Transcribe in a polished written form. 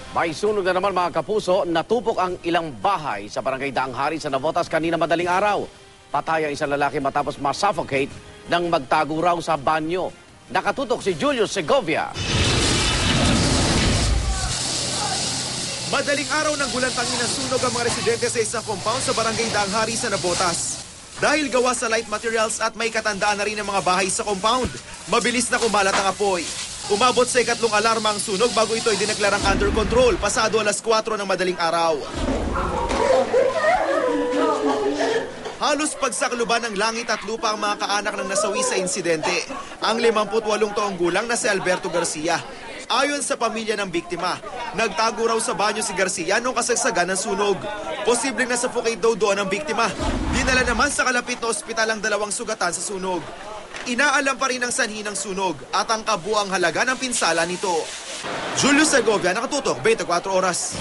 May sunog na naman mga kapuso, natupok ang ilang bahay sa barangay Daang Hari sa Navotas kanina madaling araw. Patay ang isang lalaki matapos masuffocate nang magtago raw sa banyo. Nakatutok si Julius Segovia. Madaling araw ng gulantang inasunog ang mga residente sa isang compound sa barangay Daang Hari sa Navotas. Dahil gawa sa light materials at may katandaan na rin ang mga bahay sa compound, mabilis na kumalat ang apoy. Umabot sa ikatlong alarma ang sunog bago ito ay dineklarang under control pasado alas 4 ng madaling araw. Halos pagsakluban ng langit at lupa ang mga kaanak ng nasawi sa insidente. Ang 58 taong gulang na si Alberto Garcia. Ayon sa pamilya ng biktima, nagtago raw sa banyo si Garcia nung kasagsagan ng sunog. Posibleng nasuffocate daw doon ang biktima. Dinala naman sa kalapit na ospital ang 2 sugatan sa sunog. Inaalam pa rin ang sanhi ng sunog at ang kabuang halaga ng pinsala nito. Julius Segovia, nakatutok, 24 oras.